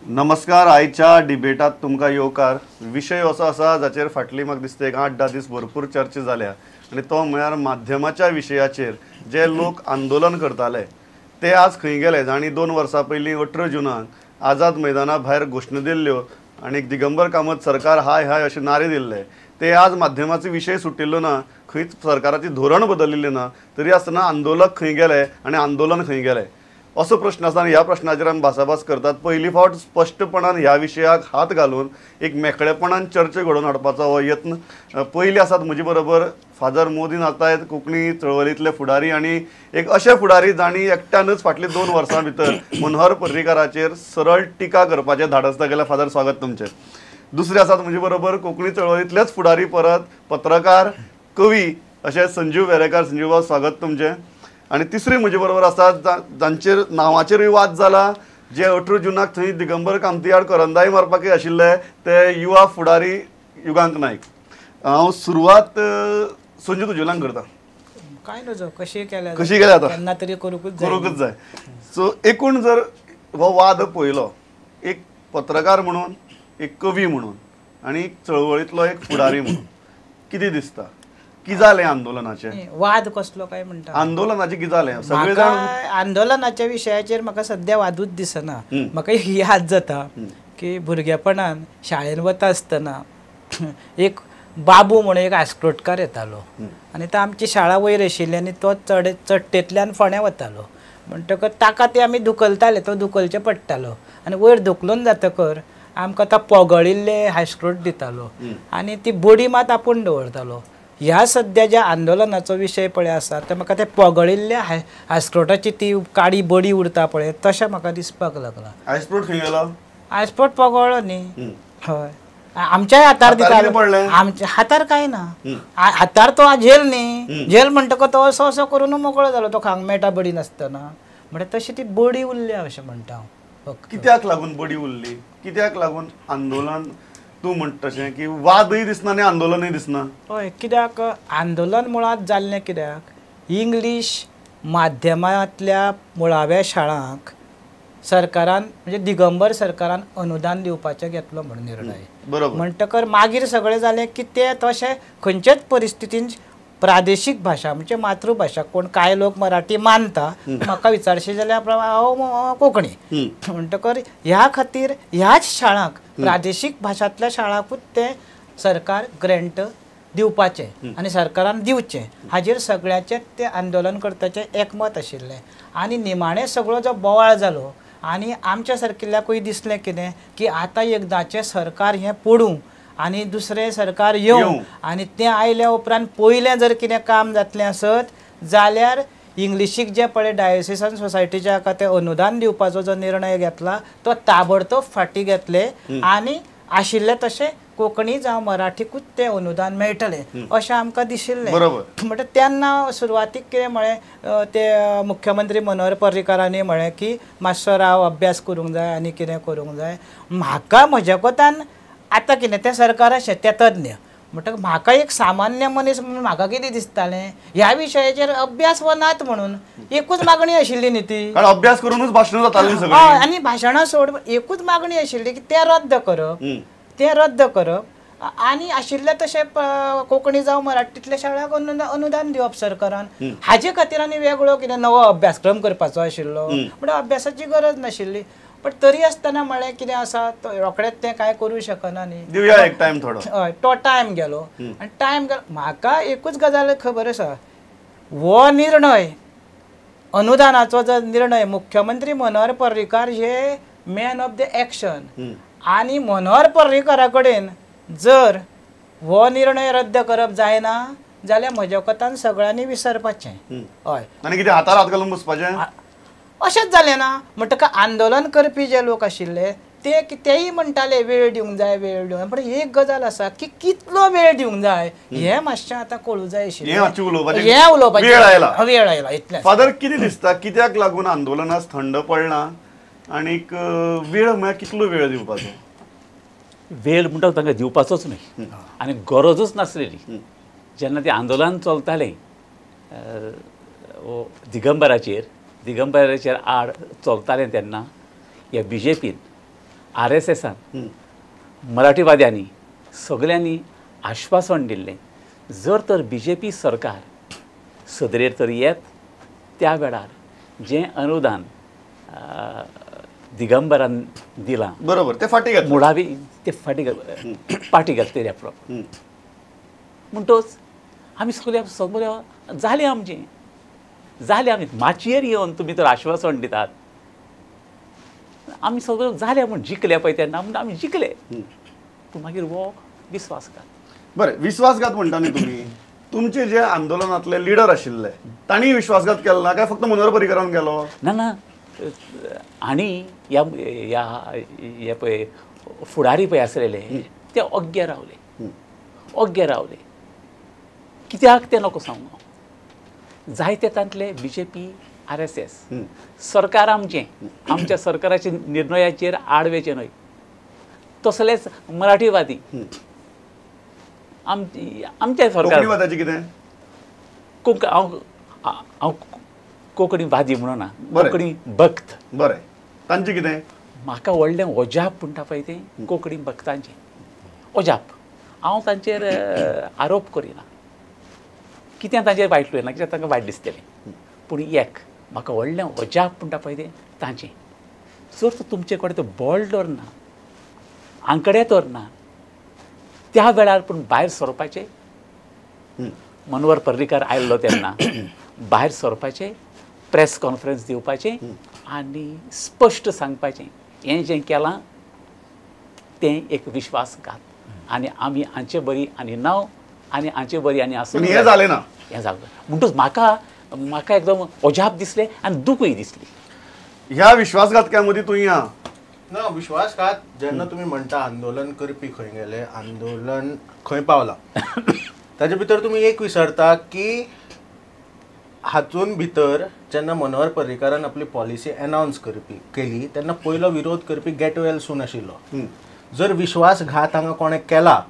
नमस्कार. आयच्या डिबेटात तुमकां येवकार. विशय असो आसा जाचेर फाटली म्हाका दिसता एक 8-10 दीस भरपूर चर्चा जाल्या आनी तो म्हळ्यार माध्यमाच्या विशयाचेर जे लोक आंदोलन करताले ते आज खंय गेले. आनी 2 वर्सां पयलीं 18 जुनाक आझाद मैदाना भायर घोशणा दिल्ल्यो आनी दिगंबर कामत सरकार हाय हाय अशे नारे दिल्ले ते आज माध्यमाचो विशय सुटिल्लो ना. खंयच सरकाराची धोरण बदलिल्लें ना. तरी आसतना आंदोलक खंय गेले आनी आंदोलन खंय गेले असो प्रश्न आसा. ह्या प्रश्नाचेर आमी भासाभास करतात. पयली फावट स्पश्टपणान ह्या विशयाक हात घालून एक मेकळेपणान चर्चा घडोवन हाडपाचो हो यत्न. पयली आसात म्हजे बरोबर फादर मोदी नातायत, कोंकणी चळवळींतले फुडारी आनी एक अशे फुडारी जाणी एकट्यानच फाटली 2 वर्सां भितर मनोहर पर्रीकाराचेर सरळ टिका करपाचें धाडस दाखयलें. फादर स्वागत तुमचें. दुसरे आसात म्हजे बरोबर कोंकणी चळवळींतलेच फुडारी परत पत्रकार कवी अशे संजीव वेरेकार. संजीव बाब स्वागत तुमचें. आनी तिसरी म्हजे बरोबर आसात जांचेर नांवाचेरूय वाद जाला, जे 18 जुनाक थंय दिगंबर कामती आड करंदाय मारपाकय आशिल्ले ते युवा फुडारी युगांक नायक. हांव सुरवात संजू तुजेल्यान करता. काय नजो कशी केल्या आतां केन्ना तरी करूंकच जाय. सो एकूण जर हो वाद पळयलो एक पत्रकार म्हणून, एक कवी म्हणून आनी चळवळींतलो एक फुडारी म्हणून कितें दिसता की जालें आंदोलनाचें? वाद कसलो काय म्हणटा आंदोलनाचें कितें जालें? सगळे जाण आंदोलनाच्या विशयाचेर म्हाका सद्या वादूच दिसना. म्हाका याद जाता की भुरगेपणान शाळेन वता आसतना एक बाबू म्हणून एक आस्क्रोटकार येतालो आनी तो आमची शाळा वयर आशिल्ली आनी तो चडटेंतल्यान फोंड्या वतालो. म्हणटकच ताका ते आमी धुकलताले, तो धुकलचें पडटालो आनी वयर धुकलून जातकर आमकां तो पोगळिल्ले हायस्क्रोट दितालो आनी ती बडी मात आपूण दवरतालो. ह्या सद्या ज्या आंदोलनाचो विशय पळय आसा ते म्हाका ते पोगळिल्ल्या हायस्क्रोटाची ती काडी बडी उरता पळय तशें म्हाका दिसपाक लागला. हायस्क्रोट खंय गेलो? हायस्क्रोट पोगळ्ळो न्ही. हय, आमच्याय हातार दितालो. आमच्या हातार काय ना. हातार तो झेल न्ही. झेल म्हणटकच तो असो असो करून मोकळो जालो. तो खांक मेळटा बडी नासतना. म्हणजे तशी ती बडी उरल्या अशें म्हणटा हांव. कित्याक लागून बडी उरली? कित्याक लागून आंदोलन तूं म्हणटा तशें की वादय दिसना आनी आंदोलनय दिसना? हय, कित्याक आंदोलन मुळात जाल्लें कित्याक इंग्लीश माध्यमांतल्या मुळाव्या शाळांक सरकारान म्हणजे दिगंबर सरकारान अनुदान दिवपाचें घेतलो म्हणून निर्णय. बरोबर. म्हणटकर मागीर सगळें जालें की ते तशें खंयचेच परिस्थितीन प्रादेशीक भाशा म्हणजे मातृभाषा कोण कांय लोक मराठी मानता, म्हाका विचारशें जाल्यार हांव कोंकणी. म्हणटकर ह्या खातीर ह्याच शाळांक प्रादेशीक भाशांतल्या शाळांकूच ते सरकार ग्रँट दिवपाचें आनी सरकारान दिवचें हाजेर सगळ्याचें ते आंदोलन करताचें एकमत आशिल्लें. आनी निमाणें सगळो जो बोवाळ जालो आनी आमच्या सारकिल्ल्याकूय दिसलें कितें की आतां एकदांचें सरकार हें पडूं आनी दुसरें सरकार येवं आनी तें आयल्या उपरांत पयलें जर कितें काम जातलें आसत जाल्यार इंग्लिशीक जे पळय डायोसिसन सोसायटीच्या हाका ते अनुदान दिवपाचो जो निर्णय घेतला तो ताबडतोब फाटीं घेतले आनी आशिल्लें तशें कोंकणी जावं मराठीकूच तें अनुदान मेळटलें अशें आमकां दिशिल्लें. म्हणजे तेन्ना सुरवातीक कितें म्हळें ते मुख्यमंत्री मनोहर पर्रीकारांनी म्हळें की मातसो राव अभ्यास करूंक जाय आनी कितें करूंक जाय. म्हाका म्हज्या कोतान आतां कितें तें सरकाराचें तें तज्ञ म्हणटकच म्हाका एक सामान्य मनीस म्हणून म्हाका कितें दिसतालें ह्या विशयाचेर अभ्यास वनात म्हणून एकूच मागणी आशिल्ली न्ही ती. अभ्यास करूनच भाशणां जातालीं सगळीं. हय, आनी भाशणां सोड एकूच मागणी आशिल्ली की तें रद्द करप, तें रद्द करप आनी आशिल्लें तशें कोंकणी जावं मराठींतल्या शाळांक अनुदान दिवप सरकारान. हाजे खातीर आनी वेगळो कितें नवो अभ्यासक्रम करपाचो आशिल्लो म्हणजे अभ्यासाची गरज नाशिल्ली. पण तरी आसतना म्हळें कितें आसा रोखडेंच तें कांय करूं शकना न्ही. दिवया एक टायम थोडो. हय, तो टायम गेलो आनी टायम गेलो. म्हाका एकूच गजाल खबर आसा, हो निर्णय अनुदानाचो जो निर्णय मुख्यमंत्री मनोहर पर्रीकार हे मॅन ऑफ द एक्शन आनी मनोहर पर्रीकारा कडेन जर हो निर्णय रद्द करप जायना जाल्यार म्हज्या कोतान सगळ्यांनी विसरपाचें. हय, आनी कितें हातार हात घालून बसपाचें अशेंच जालें ना. म्हणटकच आंदोलन करपी जे लोक आशिल्ले तेय म्हणटाले वेळ दिवंक जाय, वेळ दिवंक जाय. पण एक गजाल आसा की कितलो वेळ दिवंक जाय हें मातशें आतां कळूं जाय आशिल्लें. हें उलोवपाचें वेळ आयला इतलें. फादर कितें दिसता कित्याक लागून आंदोलनास थंड पडना आनीक वेळ म्हळ्यार कितलो वेळ दिवपाचो? वेळ म्हणटा तांकां दिवपाचोच न्ही आनी गरजूच नासलेली. जेन्ना तें आंदोलन चलतालें दिगंबराचेर आड चलतालें तेन्ना ह्या BJPन RSSन मराठीवाद्यांनी सगळ्यांनी आश्वासन दिल्लें जर तर BJP सरकार सदरेर तर येत त्या वेळार जें अनुदान दिगंबरान दिलां बरोबर ते फाटी घातले. मुळावी ते पाटी घातले रेपरो म्हणटोच आमी सगळे जालें आमचें जालें आमी माचयेर येवन तुमी तर आश्वासन दितात आमी सगळे जालें म्हण जिखले पळय तेन्ना म्हणून आमी जिखले पूण मागीर हो विस्वासघात. बरें विश्वासघात म्हणटा न्ही तुमी तुमचे जे आंदोलनांतले लिडर आशिल्ले तांणी विश्वासघात केलो ना काय फक्त मनोहर पर्रीकरान केलो? ना आनी हे पळय फुडारी पळय आसलेले ते ओग्गे रावले कित्याक ते नको सांगू जायते तांतले BJP RSS सरकार आमच्या सरकाराच्या निर्णयाचेर आडवेचे न्हय तसलेच मराठीवादी आमच्या सरकार कितें हांव कोंकणी वादी म्हणूना कोंकणी भक्त. बरें तांचें कितें? म्हाका व्हडलें ओजाप म्हणटा पळय तें कोंकणी भक्तांचें ओजाप. हांव तांचेर आरोप करिना कितें तांचेर वायट उलयना कित्याक तांकां वायट दिसतलें पूण एक म्हाका व्हडलें ओजाप म्हणटा पळय तें तांचें जर तुमचे कडेन तो बॉल धरना आंकडे धरना त्या वेळार पूण भायर सरपाचें मनोहर पर्रीकार आयल्लो तेन्ना भायर सरपाचें प्रेस कॉन्फरन्स दिवपाचें आनी स्पश्ट सांगपाचें हें जें केलां तें एक विश्वासघात आनी आमी हांचे बरी आनी नांव आनी हांचे बरी आनी आसूं हें जालें ना हें जालें म्हणटूच म्हाका एकदम ओजाप दिसलें आनी दुखूय दिसली. ह्या विश्वासघातक्या मदीं तूं या ना विश्वासघात जेन्ना तुमी म्हणटा आंदोलन करपी खंय गेले आंदोलन खंय पावलां ताचे भितर तुमी एक विसरता की हातून भितर जेन्ना मनोहर पर्रीकारान आपली पॉलिसी अनावन्स केली तेन्ना पयलो विरोध करपी गेट वेल सून आशिल्लो. जर विश्वासघात हांगा कोणें केला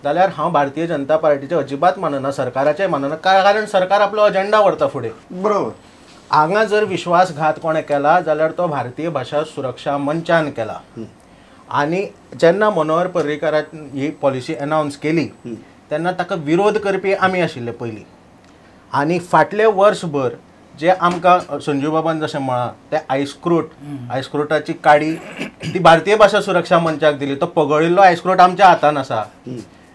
जाल्यार हांव भारतीय जनता पार्टीचे अजिबात मानना सरकाराचें मानना कारण सरकार आपलो अजेंडा व्हरता फुडें. बरोबर हांगा जर विश्वासघात कोणें केला जाल्यार तो भारतीय भाशा सुरक्षा मंचान केला. आनी जेन्ना मनोहर पर्रीकारान ही पॉलिसी अनावन्स केली तेन्ना ताका विरोध करपी आमी आशिल्ले पयलीं आनी फाटले वर्सभर जे आमकां संजू बाबान जशें म्हळां ते आयस्क्रोटाची काडी ती भारतीय भाशा सुरक्षा मंचाक दिली. तो पगळिल्लो आयस्क्रोट आमच्या हातान आसा.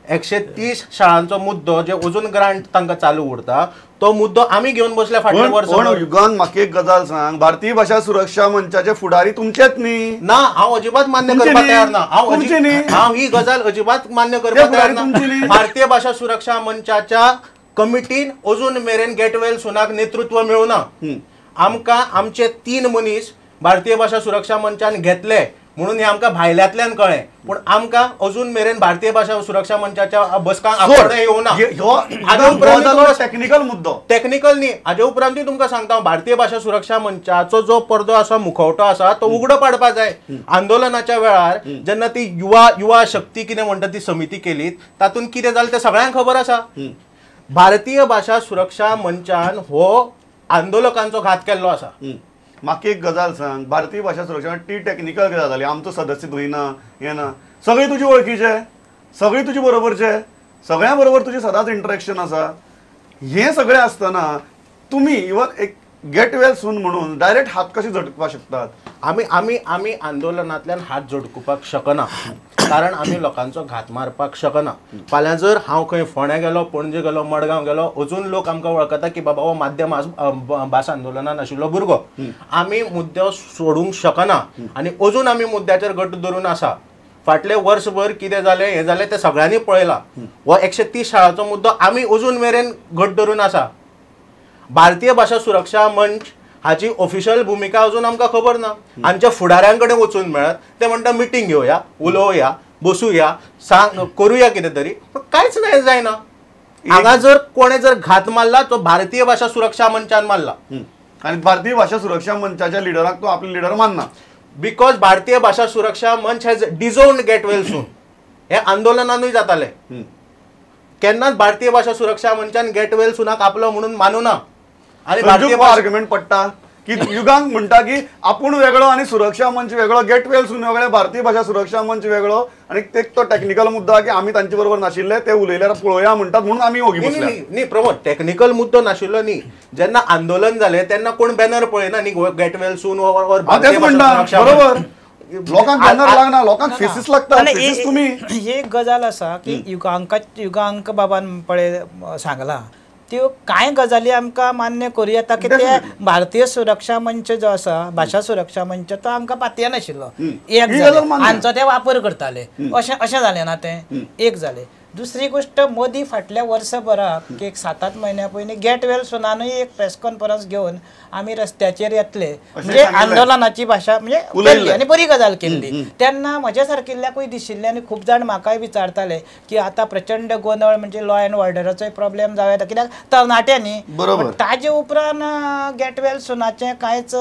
130 शाळांचो मुद्दो जे अजून ग्रांट तांकां चालू उरता तो मुद्दो आमी घेवन बसले फाटल्या वर्सां. युगान म्हाका एक गजाल सांग भारतीय भाशा सुरक्षा मंचाचे फुडारी तुमचेच न्ही? ना हांव अजिबात मान्य करपाक तयार ना. हांव ही गजाल अजिबात मान्य करपाक तयार ना. भारतीय भाशा सुरक्षा मंचाच्या कमिटीन अजून मेरेन गेट वेल सुनाक नेतृत्व मेळुना. आमकां आमचे 3 मनीस भारतीय भाशा सुरक्षा मंचान घेतले म्हणून हे आमकां भायल्यांतल्यान कळ्ळें पूण आमकां अजून मेरेन भारतीय भाशा सुरक्षा मंचाच्या बसकांक आपण येवना. टेक्निकल मुद्दो टेक्निकल न्ही हाजे उपरांतूय तुमकां सांगता भारतीय भाशा सुरक्षा मंचाचो जो पडदो आसा मुखवटो आसा तो उगडो पाडपाक जाय. आंदोलनाच्या वेळार जेन्ना ती युवा शक्ती कितें म्हणटा ती समिती केली तातूंत कितें जालें तें सगळ्यांक खबर आसा. भारतीय भाशा सुरक्षा मंचान हो आंदोलकांचो घात केल्लो आसा. म्हाका एक गजाल सांग भारतीय भाशा सुरक्षा ती टेक्निकल गजाल जाली आमचो सदस्य थंय ना हें ना सगळी तुजी वळखीचे सगळी तुजी बरोबरचे सगळ्यां बरोबर तुजें सदांच इंटरेक्शन आसा. हें सगळें आसतना तुमी इवन एक गेट वेल सून म्हणून डायरेक्ट हात कशे झटकपाक शकतात? आमी आंदोलनांतल्यान हात झटकुपाक शकना कारण आमी लोकांचो घात मारपाक शकना. फाल्यां जर हांव खंय फोंड्या गेलो पणजे गेलो मडगांव गेलो अजून लोक आमकां वळखता की बाबा हो माध्यम भास आंदोलनान आशिल्लो भुरगो. आमी मुद्दो सोडूंक शकना आनी अजून आमी मुद्द्याचेर घट्ट धरून आसा. फाटले वर्सभर कितें जालें हें जालें तें सगळ्यांनी पळयलां. हो 130 शाळांचो मुद्दो आमी अजून मेरेन घट्ट धरून आसा. भारतीय भाशा सुरक्षा मंच हाची ऑफिशियल भुमिका अजून आमकां खबर ना. आमच्या फुडाऱ्यां कडेन वचून मेळत ते म्हणटा मिटींग घेवया उलोवया बसूया सांग करुया कितें तरी पूण कांयच नाही जायना. हांगा जर कोणें जर घात मारला तो भारतीय भाशा सुरक्षा मंचान मारला आनी भारतीय भाशा सुरक्षा मंचाच्या लिडराक तो आपले लिडर मानना बिकॉज भारतीय भाशा सुरक्षा मंच हॅज डिझोन्ड गेट वेल सून. हे आंदोलनानूय जातालें. केन्नाच भारतीय भाशा सुरक्षा मंचान गेट वेल सुनाक आपलो म्हणून मानूना. आनी भारतीय आर्ग्युमेंट पडटा की युगांक म्हणटा की आपूण वेगळो आणि सुरक्षा मंच वेगळो, गेट वेल सून वेगळे, भारतीय भाषा सुरक्षा मंच वेगळो, आणि ते तो टेक्निकल मुद्दा की आम्ही तांचे बरोबर नाशिल्ले ते उलयल्यार पळोवया म्हणटात म्हणून आम्ही ओगी बसल्या. न्ही प्रमोद, टेक्निकल मुद्दो नाशिल्लो न्ही. जेन्ना आंदोलन जालें तेन्ना कोण बॅनर पळयना न्ही, गेट वेल सून तेच म्हणटा बरोबर. लोकांक बॅनर लागना, लोकांक फेसीस लागता. फेसीस तुम्ही ही एक गजाल आसा की युगांक बाबान पळय सांगला त्यो कांय गजाली आमकां मान्य करूं येता की ते भारतीय सुरक्षा मंच जो आसा, भाषा सुरक्षा मंच, तो आमकां पातये नाशिल्लो. एक जालें, हांचो ते वापर करताले, अशें जालें ना तें. एक जालें. दुसरी गोष्ट, मोदी फाटल्या वर्सभराक एक 7-8 म्हयन्या पयलीं गेट वेल सुनानूय एक प्रेस कॉन्फरन्स घेवन आमी रस्त्याचेर येतले म्हणजे आंदोलनाची भाशा म्हणजे केल्ली आनी बरी गजाल केल्ली. तेन्ना म्हज्या सारकिल्ल्याकूय दिशिल्लें आनी खूब जाण म्हाकाय विचारताले की आतां प्रचंड गोंधळ म्हणजे लॉ अँड ऑर्डराचोय प्रॉब्लेम जावं येता, कित्याक तरणाट्यांनी. ताजे उपरांत गेट वेल सुनाचें कांयच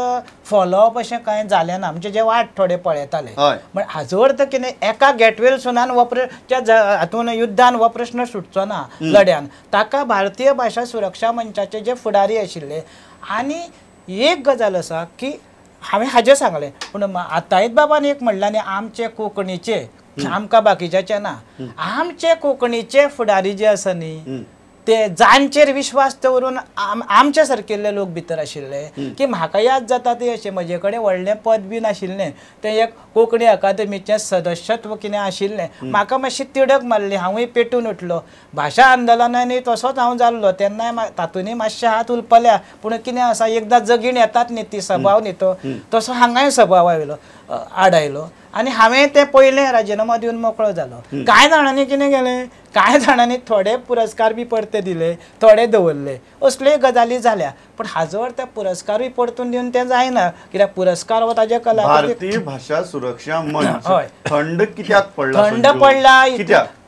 फॉलोअप अशें कांय जालें ना, म्हणजे जे वाट थोडे पळयताले. पण हाजो अर्थ कितें, एका गेट वेल सुनान हातून युद्धान हो प्रश्न सुटचो ना लड्यान. ताका भारतीय भाषा सुरक्षा मंचाचे जे फुडारी आशिल्ले. आनी एक गजाल आसा की हांवें हाजें सांगलें, पूण आतांयत बाबान एक म्हणलां न्ही, आमचे कोंकणीचे, आमकां बाकीच्याचे ना, आमचे कोंकणीचे फुडारी जे आसा न्ही ते जांचेर विश्वास दवरून आमच्या सारकिल्ले लोक भितर आशिल्ले की म्हाका याद जाता ते अशें म्हजे कडेन व्हडलें पद बी नाशिल्लें, तें एक कोंकणी अकादमीचें सदस्यत्व कितें आशिल्लें. म्हाका मातशी तिडक मारली, हांवूय पेटून उठलो. भाशा आंदोलनांनी तसोच हांव जाल्लो, तेन्नाय तातूंय मातशे हात उलपल्या. पूण कितें आसा, एकदां जगीण येतात न्ही ती सभाव न्ही तो, तसो हांगाय सभाव आयलो, आडायलो. आनी हांवें तें पयलें राजिनामा दिवन मोकळो जालो. कांय जाणांनी कितें केलें, कांय जाणांनी थोडे पुरस्कार बी परते दिले, थोडे दवरले, असल्यो गजाली जाल्या. पण हाजो अर्थ पुरस्कारूय परतून दिवन तें जायना, कित्याक पुरस्कार हो ताजे कलाकृती. भारतीय भाषा सुरक्षा मंच थंड कित्याक पडला? थंड पडला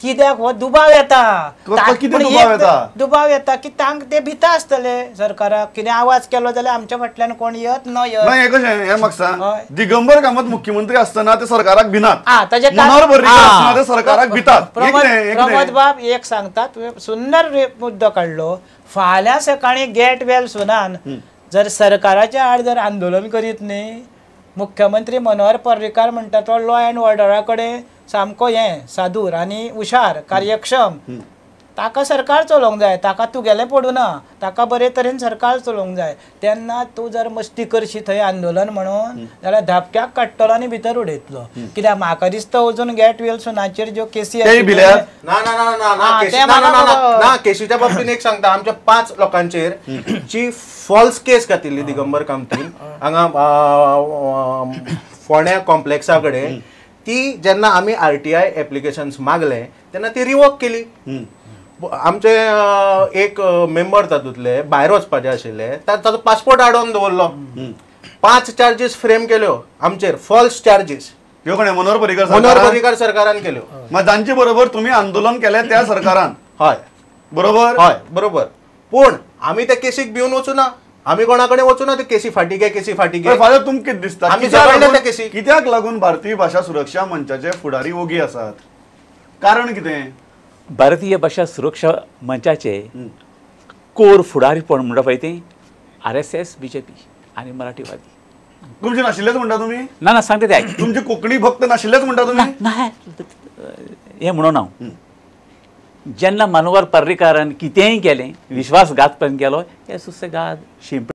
कित्याक हो दुबाव येता. दुबाव येता की तांक ते भिता आसतले सरकाराक, कितें आवाज केलो जाल्यार आमच्या फाटल्यान कोण येत न येत. हे म्हाका सांग, दिगंबर कामत मुख्यमंत्री असताना ते सरकाराक भिनात, ताजे मनोहर पर्रीकर असताना ते सरकाराक भितात. प्रमोद बाब एक सांगतात, सुंदर मुद्दो काडलो. फाल्यां सकाळी गेट वेल सुनान जर सरकाराच्या आड जर आंदोलन करीत न्ही, मुख्यमंत्री मनोहर पर्रीकार म्हणटा तो लॉ अँड ऑर्डरा कडेन सामको हें सादूर आनी हुशार, कार्यक्षम, ताका सरकार चलोवंक जाय, ताका तुगेलें पडूं ना, ताका बरे तरेन सरकार चलोवंक जाय. तेन्ना तूं जर मस्ती करशी थंय आंदोलन म्हणून जाल्यार धापक्याक काडटलो आनी भितर उडयतलो. कित्याक म्हाका दिसता अजून गेट वेल सुनाचेर ज्यो केसी ना केसीच्या बाबतीन एक सांगता, आमच्या 5 लोकांचेर जी फॉल्स केस घातिल्ली दिगंबर कामतीन हांगा फोण्या कॉम्प्लेक्सा कडेन, ती जेन्ना आमी RTI एप्लिकेशन्स मागले तेन्ना ती रिवोक केली. आमचे एक मेंबर तातूंतले भायर वचपाचे आशिल्ले, ताचो पासपोर्ट आडोवन दवरलो. 5 चार्जीस फ्रेम केल्यो आमचेर, फॉल्स चार्जीस. मनोहर पर्रीकार सरकारान केल्यो. मग जांचे बरोबर तुम्ही आंदोलन केले त्या सरकारान. हय बरोबर, हय बरोबर. पूण आमी त्या केसीक भिवन वचूं ना, आमी कोणा कडेन वचूं ना, ते केसी फाटी घे, केसी फाटी घे. फाल्यां तुमकां कितें दिसता, आमी जगयल्या त्या केसी कित्याक लागून भारतीय भाषा सुरक्षा मंचाचे फुडारी ओगी आसात? कारण कितें? भारतीय भाषा सुरक्षा मंचाचे कोर फुडारीपण म्हणटा पळय तें RSS, BJP आनी मराठीवादी. तुमचे नाशिल्लेच म्हणटा तुमी? ना सांगता ते तुमचे कोंकणी भक्त नाशिल्लेच म्हणटा तुमी? हें म्हणून हांव जेन्ना मनोहर पर्रीकारान कितेंय केलें, विश्वासघात पण केलो, हें सुसेगाद शिंपले